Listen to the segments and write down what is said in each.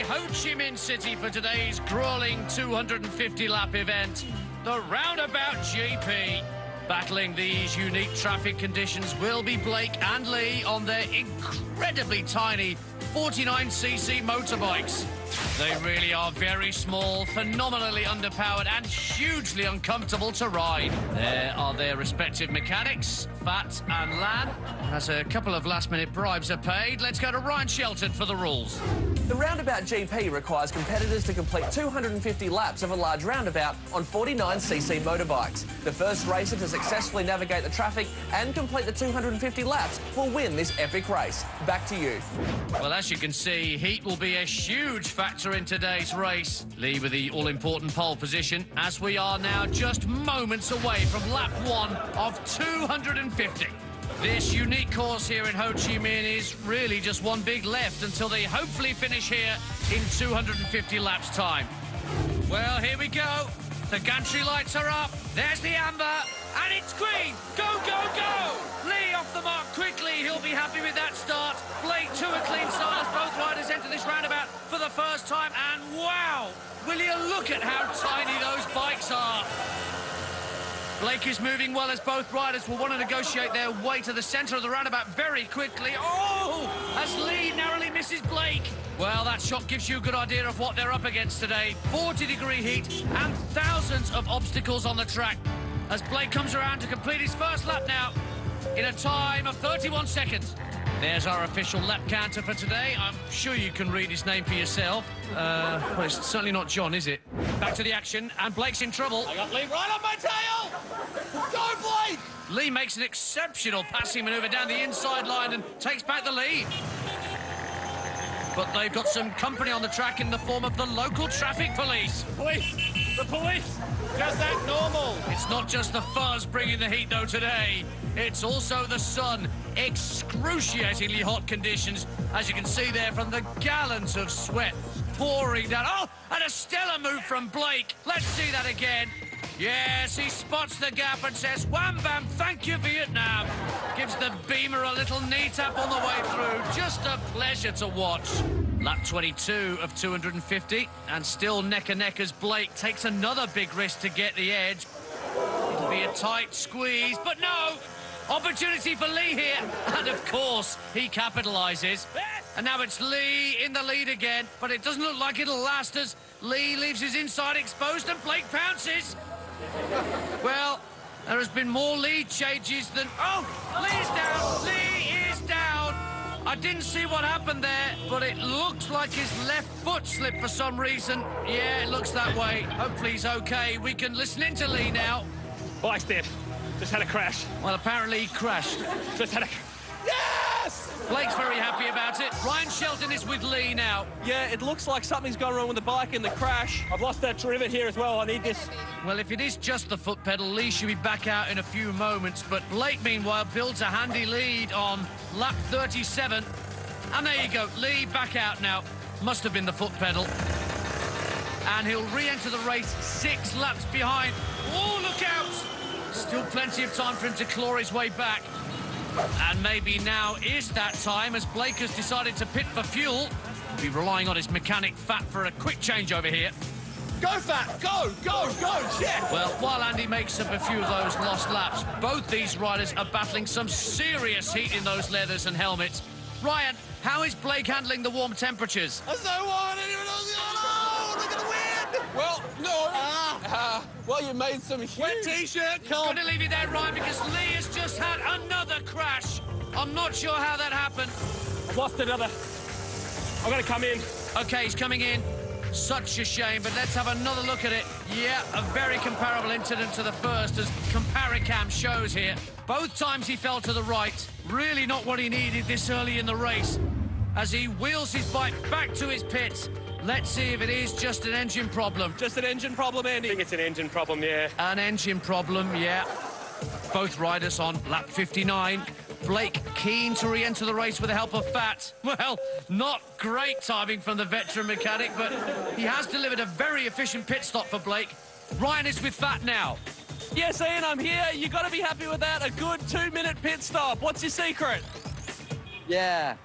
Ho Chi Minh City for today's grueling 250-lap event, the Roundabout GP. Battling these unique traffic conditions will be Blake and Lee on their incredibly tiny 49cc motorbikes. They really are very small, phenomenally underpowered and hugely uncomfortable to ride. There are their respective mechanics, Fat and Lan. As a couple of last-minute bribes are paid, let's go to Ryan Shelton for the rules. The Roundabout GP requires competitors to complete 250 laps of a large roundabout on 49cc motorbikes. The first racer to successfully navigate the traffic and complete the 250 laps will win this epic race. Back to you. Well, as you can see, heat will be a huge factor in today's race. Lee with the all-important pole position, as we are now just moments away from lap 1 of 250. This unique course here in Ho Chi Minh is really just one big left until they hopefully finish here in 250 laps time. Well, here we go. The gantry lights are up. There's the amber. And it's green. Go, go, go. Lee off the mark quickly. He'll be happy with that start. Blake to a clean start as both riders enter this roundabout for the first time. And wow, will you look at how tiny those bikes are. Blake is moving well as both riders will want to negotiate their way to the centre of the roundabout very quickly. Oh, as Lee narrowly misses Blake. Well, that shot gives you a good idea of what they're up against today. 40-degree heat and thousands of obstacles on the track. As Blake comes around to complete his first lap now in a time of 31 seconds. There's our official lap counter for today. I'm sure you can read his name for yourself. Well, it's certainly not John, is it? Back to the action, and Blake's in trouble. I got Lee right on my tail! Go, Blake! Lee makes an exceptional passing manoeuvre down the inside line and takes back the lead. But they've got some company on the track in the form of the local traffic police. Police! The police! Just that normal! It's not just the fuzz bringing the heat, though, today. It's also the sun. Excruciatingly hot conditions, as you can see there from the gallons of sweat pouring down. Oh, and a stellar move from Blake. Let's see that again. Yes, he spots the gap and says, wham bam, thank you, Vietnam. Gives the Beamer a little knee tap on the way through. Just a pleasure to watch. Lap 22 of 250, and still neck and neck as Blake takes another big risk to get the edge. It'll be a tight squeeze, but no! Opportunity for Lee here, and of course, he capitalises. And now it's Lee in the lead again, but it doesn't look like it'll last as Lee leaves his inside exposed and Blake pounces. Well, there has been more lead changes than... Oh, Lee's down! Lee is down! I didn't see what happened there, but it looks like his left foot slipped for some reason. Yeah, it looks that way. Hopefully he's okay. We can listen in to Lee now. Bike's dead. Just had a crash. Well, apparently he crashed. Just had a... Yes! Blake's very happy about it. Ryan Shelton is with Lee now. Yeah, it looks like something's gone wrong with the bike in the crash. I've lost that rivet here as well. I need this. Well, if it is just the foot pedal, Lee should be back out in a few moments. But Blake, meanwhile, builds a handy lead on lap 37. And there you go. Lee back out now. Must have been the foot pedal. And he'll re-enter the race 6 laps behind. Oh, look out! Still plenty of time for him to claw his way back. And maybe now is that time, as Blake has decided to pit for fuel. He'll be relying on his mechanic Fat for a quick change over here. Go, Fat! Go, go, go! Yeah! Well, while Andy makes up a few of those lost laps, both these riders are battling some serious heat in those leathers and helmets. Ryan, how is Blake handling the warm temperatures? I don't want anyone else. Oh, look at the wind! Well, no. Well, you made some huge... Wet T-shirt, come. I'm going to leave you there, Ryan, because Lee has just had another crash. I'm not sure how that happened. I've lost another. I've got to come in. OK, he's coming in. Such a shame, but let's have another look at it. Yeah, a very comparable incident to the first, as Comparicam shows here. Both times he fell to the right. Really not what he needed this early in the race. As he wheels his bike back to his pits. Let's see if it is just an engine problem. Just an engine problem, Andy? I think it's an engine problem, yeah. An engine problem, yeah. Both riders on lap 59. Blake keen to re-enter the race with the help of Fat. Well, not great timing from the veteran mechanic, but he has delivered a very efficient pit stop for Blake. Ryan is with Fat now. Yes, Ian, I'm here. You got to be happy with that. A good 2-minute pit stop. What's your secret? Yeah.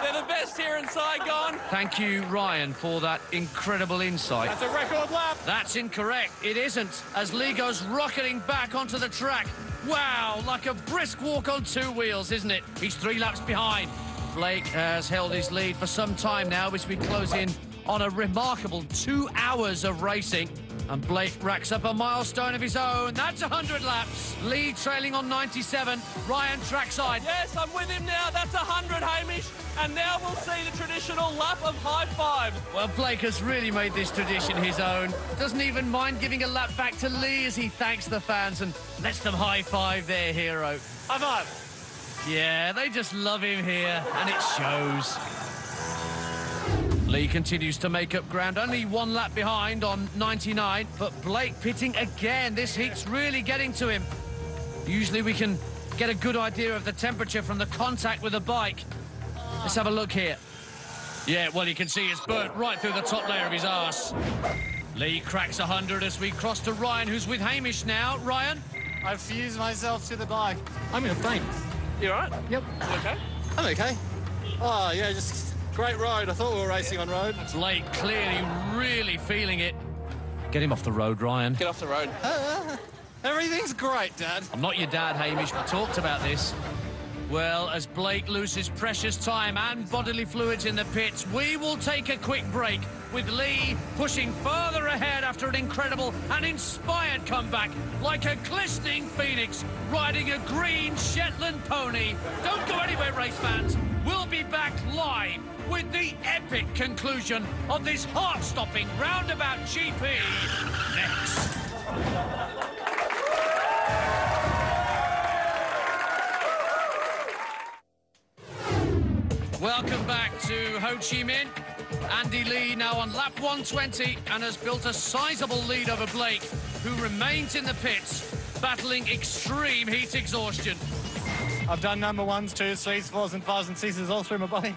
They're the best here in Saigon. Thank you, Ryan, for that incredible insight. That's a record lap. That's incorrect. It isn't, as Lee goes rocketing back onto the track. Wow, like a brisk walk on two wheels, isn't it? He's 3 laps behind. Blake has held his lead for some time now, which we close in on a remarkable 2 hours of racing. And Blake racks up a milestone of his own. That's 100 laps. Lee trailing on 97. Ryan trackside. Yes, I'm with him now. That's 100, Hamish. And now we'll see the traditional lap of high five. Well, Blake has really made this tradition his own. Doesn't even mind giving a lap back to Lee as he thanks the fans and lets them high five their hero. High five. Yeah, they just love him here, and it shows. Lee continues to make up ground, only 1 lap behind on 99, but Blake pitting again. This heat's really getting to him. Usually we can get a good idea of the temperature from the contact with the bike. Let's have a look here. Yeah, well, you can see it's burnt right through the top layer of his arse. Lee cracks 100 as we cross to Ryan, who's with Hamish now. Ryan? I've fused myself to the bike. I'm in a faint. You all right? Yep. You okay? I'm okay. Oh, yeah, just great road. I thought we were racing on road. Blake clearly really feeling it. Get him off the road, Ryan. Get off the road. Everything's great, Dad. I'm not your dad, Hamish. We talked about this. Well, as Blake loses precious time and bodily fluids in the pits, we will take a quick break with Lee pushing further ahead after an incredible and inspired comeback, like a glistening phoenix riding a green Shetland pony. Don't go anywhere, race fans. We'll be back live with the epic conclusion of this heart-stopping roundabout GP next. Welcome back to Ho Chi Minh. Andy Lee now on lap 120 and has built a sizable lead over Blake, who remains in the pits, battling extreme heat exhaustion. I've done number 1s, 2s, 3s, 4s and 5s and 6s all through my body.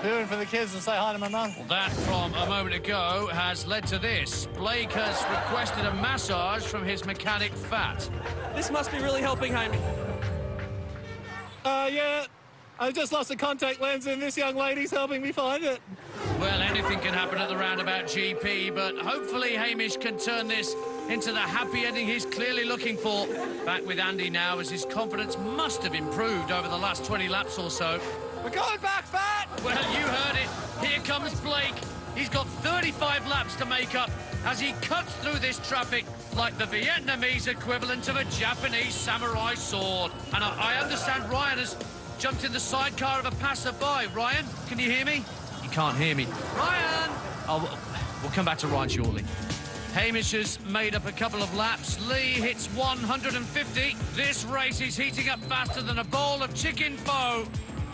Doing for the kids to say hi to my mum. Well, that from a moment ago has led to this. Blake has requested a massage from his mechanic, Fat. This must be really helping, Hamish. Yeah. I've just lost a contact lens and this young lady's helping me find it. Well, anything can happen at the roundabout GP, but hopefully Hamish can turn this into the happy ending he's clearly looking for. Back with Andy now, as his confidence must have improved over the last 20 laps or so. We're going back, Fat! Well, you heard it. Here comes Blake. He's got 35 laps to make up as he cuts through this traffic like the Vietnamese equivalent of a Japanese samurai sword. And I understand Ryan has jumped in the sidecar of a passerby. Ryan, can you hear me? You can't hear me. Ryan! Oh, we'll come back to Ryan shortly. Hamish has made up a couple of laps. Lee hits 150. This race is heating up faster than a bowl of chicken pho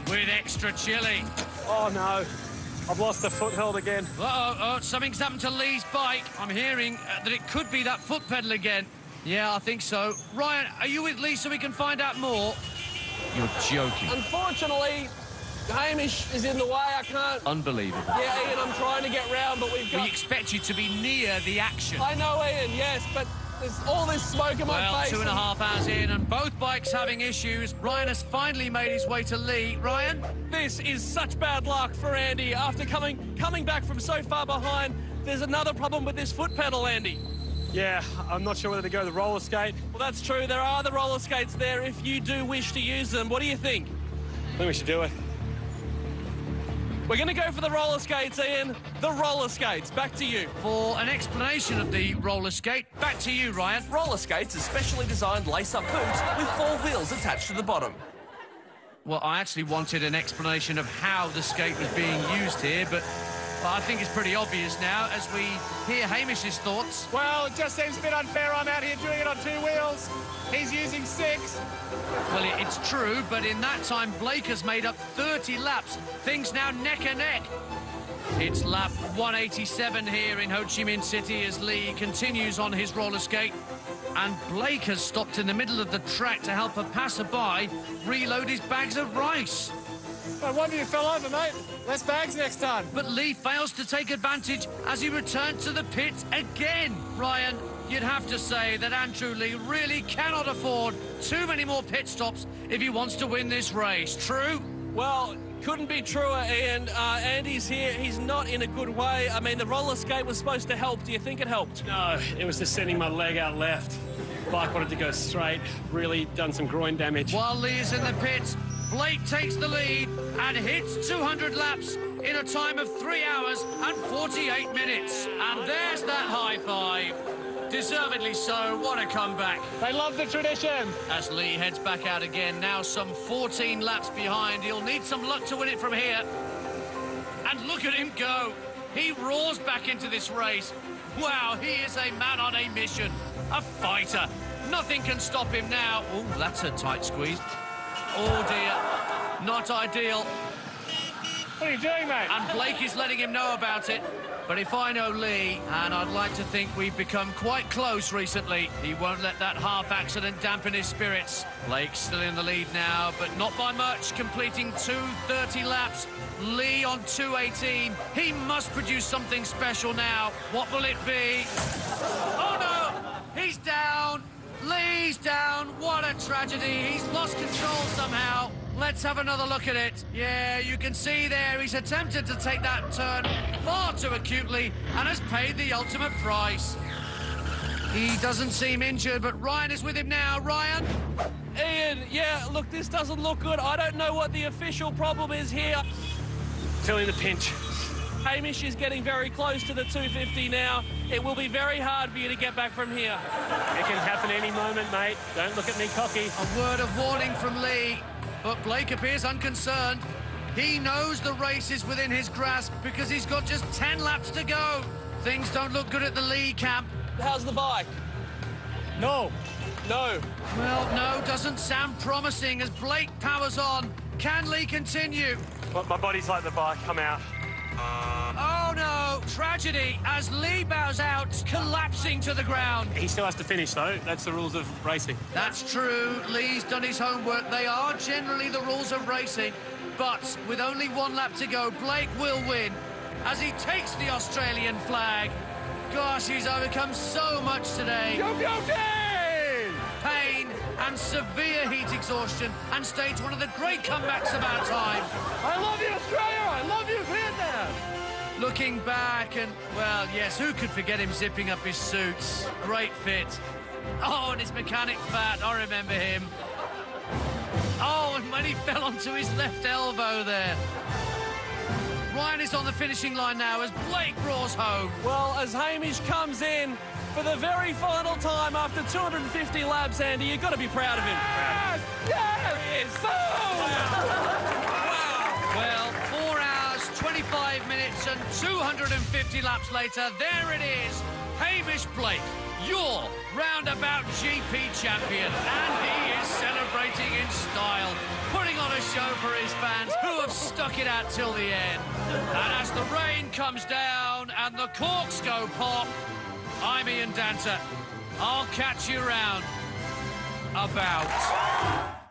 with extra chili. Oh, no. I've lost the foothold again. Uh-oh, something's happened to Lee's bike. I'm hearing that it could be that foot pedal again. Yeah, I think so. Ryan, are you with Lee so we can find out more? You're joking. Unfortunately, Hamish is in the way. I can't. Unbelievable. Yeah, Ian, I'm trying to get round, but we've got... We expect you to be near the action. I know, Ian, yes, but there's all this smoke in my face. Well, 2.5 hours in and both bikes having issues. Ryan has finally made his way to Lee. Ryan? This is such bad luck for Andy. After coming back from so far behind, there's another problem with this foot pedal, Andy. Yeah, I'm not sure whether to go the roller skate. Well, that's true. There are the roller skates there if you do wish to use them. What do you think? I think we should do it. We're going to go for the roller skates, Ian. The roller skates. Back to you. For an explanation of the roller skate, back to you, Ryan. Roller skates are specially designed lace-up boots with 4 wheels attached to the bottom. Well, I actually wanted an explanation of how the skate was being used here, but I think it's pretty obvious now as we hear Hamish's thoughts. Well, it just seems a bit unfair. I'm out here doing it on 2 wheels. He's using 6. Well, it's true, but in that time, Blake has made up 30 laps. Things now neck and neck. It's lap 187 here in Ho Chi Minh City as Lee continues on his roller skate. And Blake has stopped in the middle of the track to help a passerby reload his bags of rice. No wonder you fell over, mate. Less bags next time. But Lee fails to take advantage as he returns to the pits again. Ryan, you'd have to say that Andrew Lee really cannot afford too many more pit stops if he wants to win this race. True? Well, Couldn't be truer, Ian. Andy's here. He's not in a good way. I mean, the roller skate was supposed to help. Do you think it helped? No, it was just sending my leg out left. Bike wanted to go straight. Really done some groin damage. While Lee is in the pits, Blake takes the lead and hits 200 laps in a time of 3 hours and 48 minutes. And there's that high five. Deservedly so. What a comeback. They love the tradition. As Lee heads back out again, now some 14 laps behind. He'll need some luck to win it from here. And look at him go. He roars back into this race. Wow, he is a man on a mission. A fighter. Nothing can stop him now. Oh, that's a tight squeeze. Oh, dear. Not ideal. What are you doing, mate? And Blake is letting him know about it. But if I know Lee, and I'd like to think we've become quite close recently, he won't let that half accident dampen his spirits. Blake's still in the lead now, but not by much, completing 230 laps. Lee on 218. He must produce something special now. What will it be? Oh, no! He's down. Lee's down. What a tragedy. He's lost control somehow. Let's have another look at it. Yeah, you can see there he's attempted to take that turn far too acutely and has paid the ultimate price. He doesn't seem injured, but Ryan is with him now. Ryan? Ian, yeah, look, this doesn't look good. I don't know what the official problem is here. Feeling the pinch. Hamish is getting very close to the 250 now. It will be very hard for you to get back from here. It can happen any moment, mate. Don't look at me cocky. A word of warning from Lee, but Blake appears unconcerned. He knows the race is within his grasp because he's got just 10 laps to go. Things don't look good at the Lee camp. How's the bike? No. No. Well, no, doesn't sound promising as Blake powers on. Can Lee continue? Well, my body's like the bike. I'm out. Oh, no. Tragedy as Lee bows out, collapsing to the ground. He still has to finish, though. That's the rules of racing. That's true. Lee's done his homework. They are generally the rules of racing. But with only 1 lap to go, Blake will win as he takes the Australian flag. Gosh, he's overcome so much today. Go, go, Dave! Pain and severe heat exhaustion and staged one of the great comebacks of our time. I love you, Australia! I love you, Vietnam! Looking back and, well, yes, who could forget him zipping up his suits? Great fit. Oh, and his mechanic fat, I remember him. Oh, and when he fell onto his left elbow there. Ryan is on the finishing line now as Blake roars home. Well, as Hamish comes in for the very final time after 250 laps, Andy, you've got to be proud of him. Yes! Yes! There he is. Wow. Well, 4 hours, 25 minutes and 250 laps later, there it is. Hamish Blake, your roundabout GP champion. And he is celebrating in style, putting on a show for his fans who have stuck it out till the end. And as the rain comes down and the corks go pop, I'm Ian Danter. I'll catch you round about.